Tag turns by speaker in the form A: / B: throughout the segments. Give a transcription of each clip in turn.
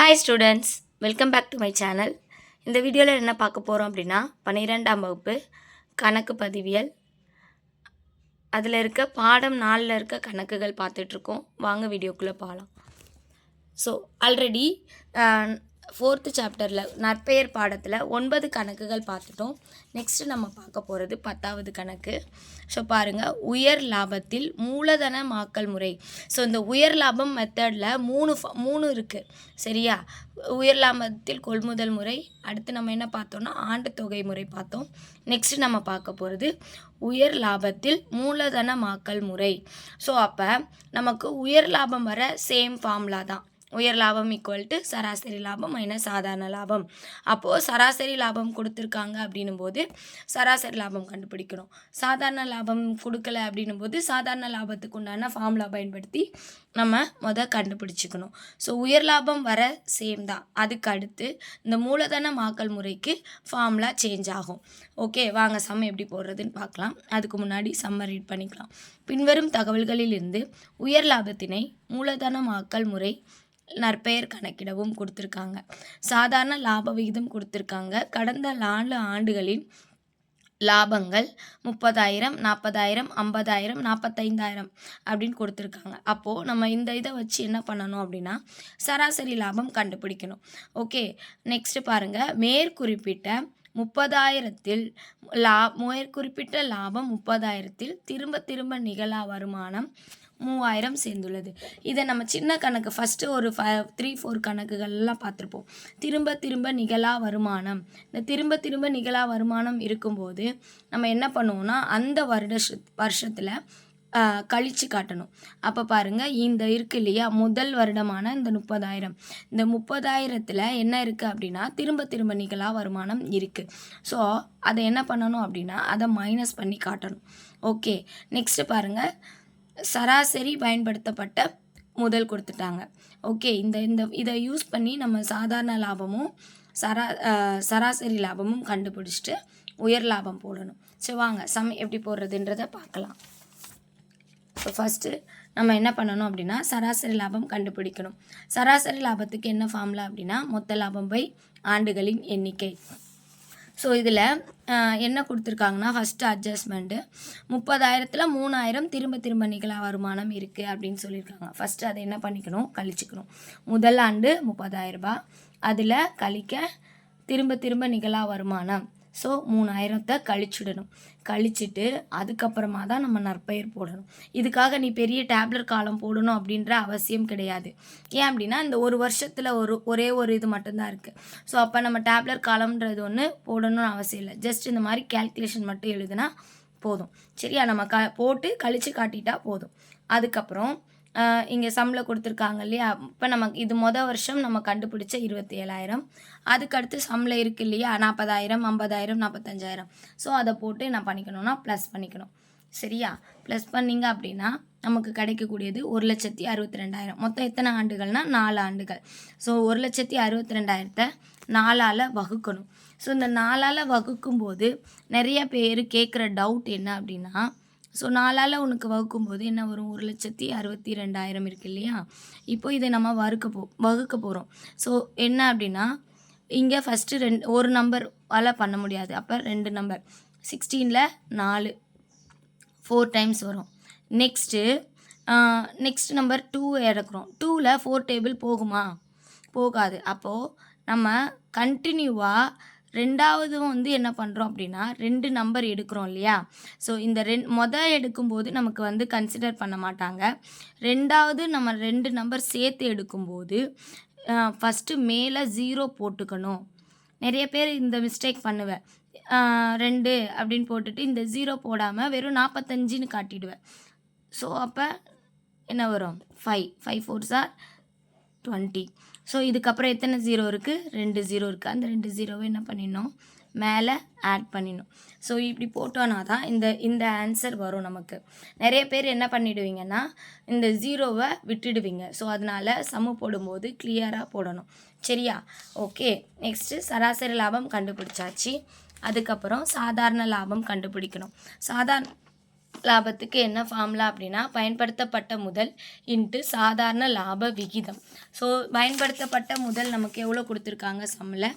A: Hi students, welcome back to my channel. இந்த வீடியோவில் என்ன பார்க்க போகிறோம் அப்படின்னா 12ஆம் வகுப்பு கணக்கு பதிவியல் அதில் இருக்க பாடம் 4ல் இருக்க கணக்குகள் பார்த்துட்ருக்கோம். வாங்க வீடியோக்குள்ளே போகலாம். ஸோ ஆல்ரெடி 4th சாப்டரில் நற்பெயர் பாடத்தில் 9 கணக்குகள் பார்த்துட்டோம். நெக்ஸ்ட்டு நம்ம பார்க்க போகிறது 10வது கணக்கு. ஸோ பாருங்கள், உயர் லாபத்தில் மூலதனமாக்கல் முறை. ஸோ இந்த உயர் லாபம் மெத்தடில் மூணு இருக்குது, சரியா? உயர் லாபத்தில் கொள்முதல் முறை, அடுத்து நம்ம என்ன பார்த்தோம்னா ஆண்டு தொகை முறை பார்த்தோம். நெக்ஸ்ட்டு நம்ம பார்க்க போகிறது உயர் லாபத்தில் மூலதனமாக்கல் முறை. ஸோ அப்போ நமக்கு உயர் லாபம் வர சேம் ஃபார்முலா தான். உயர் லாபம் ஈக்குவல் டு சராசரி லாபம் மைனஸ் சாதாரண லாபம். அப்போது சராசரி லாபம் கொடுத்துருக்காங்க அப்படின்னும் போது சராசரி லாபம் கண்டுபிடிக்கணும். சாதாரண லாபம் கொடுக்கல அப்படின்னும் போது சாதாரண லாபத்துக்கு உண்டான ஃபார்முலா பயன்படுத்தி நம்ம கண்டுபிடிச்சிக்கணும். ஸோ உயர் லாபம் வர சேம் தான். அதுக்கு அடுத்து இந்த மூலதனமாக்கல் முறைக்கு ஃபார்முலா சேஞ்ச் ஆகும். ஓகே, வாங்க சம் எப்படி போடுறதுன்னு பார்க்கலாம். அதுக்கு முன்னாடி சம்மை ரீட் பண்ணிக்கலாம். பின்வரும் தகவல்களிலிருந்து உயர் லாபத்தினை மூலதனமாக்கல் முறை நற்பெயர் கணக்கிடவும் கொடுத்துருக்காங்க. சாதாரண லாப விகிதம் கொடுத்துருக்காங்க. கடந்த 4 ஆண்டுகளின் லாபங்கள் 30,000, 40,000, 50,000, 45,000 அப்படின்னு கொடுத்துருக்காங்க. அப்போது நம்ம இந்த இதை வச்சு என்ன பண்ணணும் அப்படின்னா சராசரி லாபம் கண்டுபிடிக்கணும். ஓகே, நெக்ஸ்ட்டு பாருங்கள், மேற்குறிப்பிட்ட 30,000த்தில் மேற்குறிப்பிட்ட லாபம் 30,000த்தில் திரும்ப நிகழா வருமானம் 3,000 சேர்ந்துள்ளது. இதை நம்ம சின்ன கணக்கு ஃபஸ்ட்டு ஒரு 3-4 கணக்குகள்லாம் பார்த்துருப்போம். திரும்ப நிகழா வருமானம். இந்த திரும்ப நிகழா வருமானம் இருக்கும்போது நம்ம என்ன பண்ணுவோம்னா அந்த வருஷத்தில் கழித்து காட்டணும். அப்போ பாருங்கள், இந்த இருக்குது இல்லையா, முதல் வருடமான இந்த 30,000, இந்த 30,000த்தில் என்ன இருக்குது அப்படின்னா திரும்ப நிகழா வருமானம் இருக்குது. ஸோ அதை என்ன பண்ணணும் அப்படின்னா அதை மைனஸ் பண்ணி காட்டணும். ஓகே, நெக்ஸ்ட்டு பாருங்கள், சராசரி பயன்படுத்தப்பட்ட முதல் கொடுத்துட்டாங்க. ஓகே, இதை யூஸ் பண்ணி நம்ம சாதாரண லாபமும் சராசரி லாபமும் கண்டுபிடிச்சிட்டு உயர் லாபம் போடணும். ஸோ வாங்க சம் எப்படி போடுறதுன்றதை பார்க்கலாம். ஸோ ஃபஸ்ட்டு நம்ம என்ன பண்ணணும் அப்படின்னா சராசரி லாபம் கண்டுபிடிக்கணும். சராசரி லாபத்துக்கு என்ன ஃபார்முலா அப்படின்னா மொத்த லாபம் பை ஆண்டுகளின் எண்ணிக்கை. ஸோ இதில் என்ன கொடுத்துருக்காங்கன்னா ஃபஸ்ட்டு அட்ஜஸ்ட்மெண்ட்டு 30,000த்தில் 3,000 திரும்ப நிகழா வருமானம் இருக்குது அப்படின்னு சொல்லியிருக்காங்க. ஃபஸ்ட்டு அதை என்ன பண்ணிக்கணும், கழிச்சிக்கணும். முதல் ஆண்டு 30,000 ரூபாய், அதில் கழிக்க திரும்ப நிகழா வருமானம். ஸோ 3,000த்தை கழிச்சுடணும். கழிச்சிட்டு அதுக்கப்புறமா தான் நம்ம நற்பெயர் போடணும். இதுக்காக நீ பெரிய டேப்லெட் காலம் போடணும் அப்படின்ற அவசியம் கிடையாது. ஏன் அப்படின்னா இந்த ஒரு வருஷத்தில் ஒரே ஒரு இது மட்டும்தான் இருக்குது. ஸோ அப்போ நம்ம டேப்லெட் காலம்ன்றது ஒன்று போடணும்னு அவசியம் இல்லை. ஜஸ்ட் இந்த மாதிரி கேல்குலேஷன் மட்டும் எழுதுனா போதும், சரியா? நம்ம போட்டு கழித்து காட்டிட்டா போதும். அதுக்கப்புறம் இங்கே சம்மில் கொடுத்துருக்காங்க இல்லையா, இப்போ நமக்கு இது வருஷம் நம்ம கண்டுபிடிச்ச 27,000. அதுக்கடுத்து சம்மில் இருக்குது இல்லையா 40,000, 50,000, 45,000. ஸோ அதை போட்டு என்ன பண்ணிக்கணும்னா ப்ளஸ் பண்ணிக்கணும், சரியா? ப்ளஸ் பண்ணிங்க அப்படின்னா நமக்கு கிடைக்கக்கூடியது 1,62,000. மொத்தம் எத்தனை ஆண்டுகள்னால் 4 ஆண்டுகள். ஸோ 1,62,000த்தை 4ஆல் வகுக்கணும். ஸோ இந்த 4ஆல் வகுக்கும்போது நிறைய பேர் கேட்குற டவுட் என்ன அப்படின்னா, ஸோ 4ஆல் உனக்கு வகுக்கும்போது என்ன வரும், 1,62,000 இருக்கு இல்லையா? இப்போ இதை நம்ம வகுக்க போகிறோம். ஸோ என்ன அப்படின்னா இங்கே ஃபஸ்ட்டு ஒரு நம்பரால் பண்ண முடியாது. அப்போ 2 நம்பர் 16ல் 4 4 டைம்ஸ் வரும். Next number 2 இறக்குறோம். 2ல் 4 டேபிள் போகுமா? போகாது. அப்போது நம்ம கண்டினியூவாக ரெண்டாவது என்ன பண்ணுறோம் அப்படின்னா 2 நம்பர் எடுக்கிறோம் இல்லையா? ஸோ இந்த எடுக்கும்போது நமக்கு கன்சிடர் பண்ண மாட்டாங்க. ரெண்டாவது நம்ம 2 நம்பர் சேர்த்து எடுக்கும்போது ஃபஸ்ட்டு மேலே 0 போட்டுக்கணும். நிறைய பேர் இந்த மிஸ்டேக் பண்ணுவேன். 2 அப்படின்னு போட்டுட்டு இந்த 0 போடாமல் வெறும் 45ன்னு காட்டிடுவேன். ஸோ அப்போ என்ன வரும், 5 4s are 20. ஸோ இதுக்கப்புறம் எத்தனை 0 இருக்குது, 2 0 இருக்குது. அந்த 2 0வை என்ன பண்ணிடணும், மேலே ஆட் பண்ணிடணும். ஸோ இப்படி போட்டோன்னா தான் இந்த ஆன்சர் வரும் நமக்கு. நிறைய பேர் என்ன பண்ணிடுவீங்கன்னா இந்த 0வை விட்டுடுவீங்க. ஸோ அதனால் சம்மு போடும்போது கிளியராக போடணும், சரியா? ஓகே, நெக்ஸ்ட்டு சராசரி லாபம் கண்டுபிடிச்சாச்சு. அதுக்கப்புறம் சாதாரண லாபம் கண்டுபிடிக்கணும். லாபத்துக்கு என்ன ஃபார்முலா அப்படின்னா பயன்படுத்தப்பட்ட முதல் இன்ட்டு சாதாரண லாப விகிதம். ஸோ பயன்படுத்தப்பட்ட முதல் நமக்கு எவ்வளோ கொடுத்துருக்காங்க சம்மில்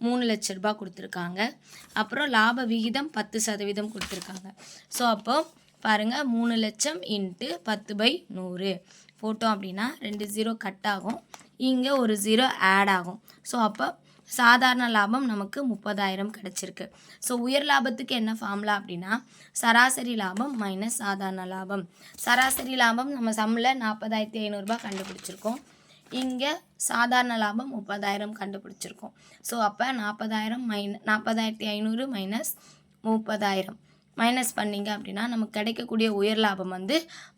A: 3,00,000 கொடுத்துருக்காங்க. அப்புறம் லாப விகிதம் 10% கொடுத்துருக்காங்க. ஸோ அப்போ பாருங்கள் 3,00,000 இன்ட்டு 10/100 போட்டோம் அப்படின்னா 2 0 கட் ஆகும், இங்கே ஒரு 0 ஆட் ஆகும். ஸோ அப்போ சாதாரண லாபம் நமக்கு 30,000 கிடச்சிருக்கு. ஸோ உயர் லாபத்துக்கு என்ன ஃபார்முலா அப்படின்னா சராசரி லாபம் மைனஸ் சாதாரண லாபம். சராசரி லாபம் நம்ம சம்மில் 40,500 கண்டுபிடிச்சிருக்கோம், இங்கே சாதாரண லாபம் 30,000 கண்டுபிடிச்சிருக்கோம். ஸோ அப்போ 40,500 மைனஸ் 30,000 மைனஸ் பண்ணிங்க அப்படின்னா நமக்கு கிடைக்கக்கூடிய உயர் லாபம் வந்து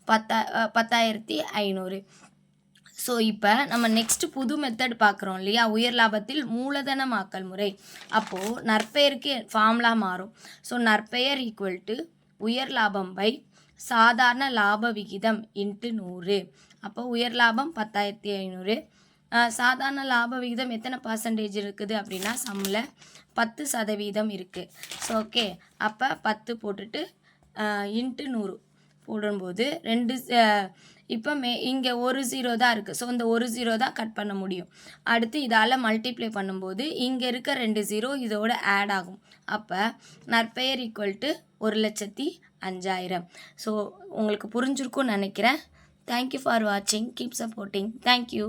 A: 10,500. ஸோ இப்போ நம்ம நெக்ஸ்ட்டு புது மெத்தட் பார்க்குறோம் இல்லையா, உயர் லாபத்தில் மூலதனமாக்கல் முறை. அப்போது நற்பெயருக்கு ஃபார்முலா மாறும். ஸோ நற்பெயர் ஈக்குவல் டு உயர் லாபம் பை சாதாரண லாப விகிதம் இன்ட்டு 100. அப்போ உயர் லாபம் 10,500, சாதாரண லாப விகிதம் எத்தனை பர்சன்டேஜ் இருக்குது அப்படின்னா சம்மில் 10% இருக்குது. ஸோ ஓகே, அப்போ 10 போட்டுட்டு இன்ட்டு 100 போடும்போது 2 இப்போ இங்கே ஒரு 0 தான் இருக்குது. ஸோ இந்த ஒரு 0 தான் கட் பண்ண முடியும். அடுத்து இதால் மல்டிப்ளை பண்ணும்போது இங்கே இருக்க 2 0 இதோட ஆட் ஆகும். அப்போ நற்பெயர் ஈக்குவல் டு 1,05,000. ஸோ உங்களுக்கு புரிஞ்சிருக்கும்னு நினைக்கிறேன். தேங்க்யூ ஃபார் வாட்சிங், கீப் சப்போர்ட்டிங். தேங்க்யூ.